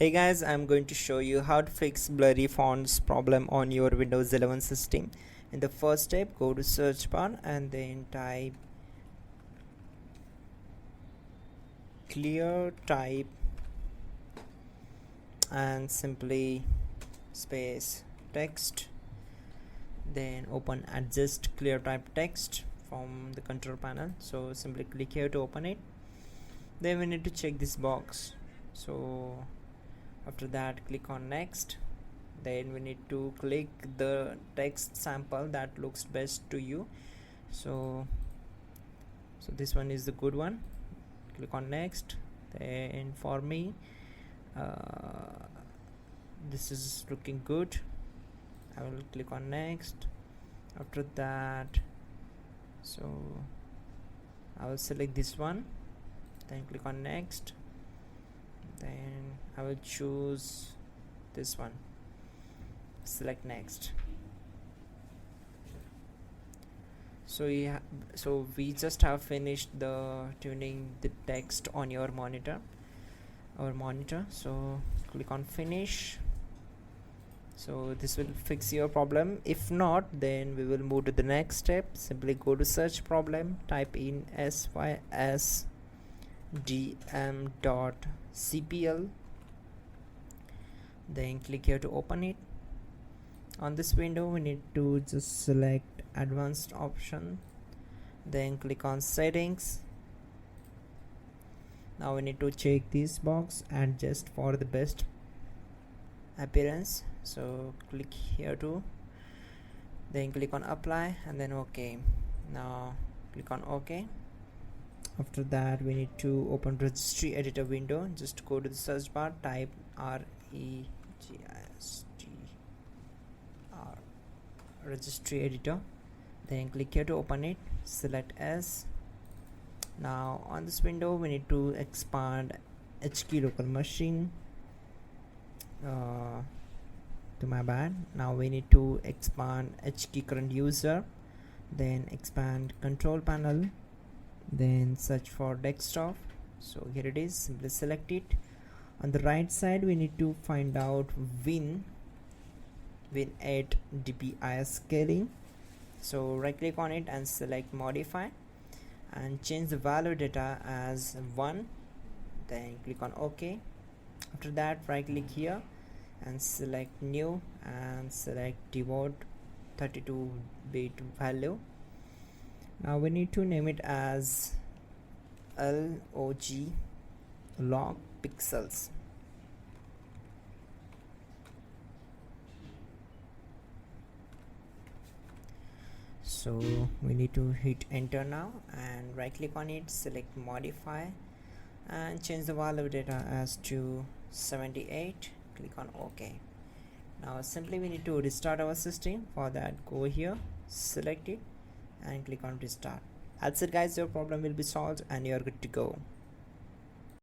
Hey guys, I'm going to show you how to fix blurry fonts problem on your Windows 11 system. In the first step, go to search bar and then type clear type and simply space text. Then open adjust clear type text from the control panel. So simply click here to open it. Then we need to check this box. So after that, click on next. Then we need to click the text sample that looks best to you. So this one is the good one. Click on next. Then for me, this is looking good. I will click on next. After that, so I will select this one, then click on next. Then I will choose this one, select next. So we just have finished the tuning the text on your monitor, so click on finish. So this will fix your problem. If not, then we will move to the next step. Simply go to search problem, type in sysdm.cpl, then click here to open it. On this window, we need to just select advanced option, then click on settings. Now we need to check this box, adjust for the best appearance. So click here too, then click on apply and then OK. Now click on OK. After that, we need to open registry editor window. Just go to the search bar, type registr registry editor, then click here to open it, select S. Now on this window, we need to expand HK local machine. To my bad. Now we need to expand HK current user, then expand control panel, then search for desktop. So here it is, simply select it. On the right side, we need to find out Win 8 dpi scaling. So right click on it and select modify and change the value data as 1, then click on OK. After that, right click here and select new and select devote 32-bit value. Now we need to name it as log pixels. So we need to hit enter now and right click on it, select modify and change the value data as to 78. Click on OK. Now simply we need to restart our system. For that, go here, select it and click on restart. That's it guys, your problem will be solved and you're good to go.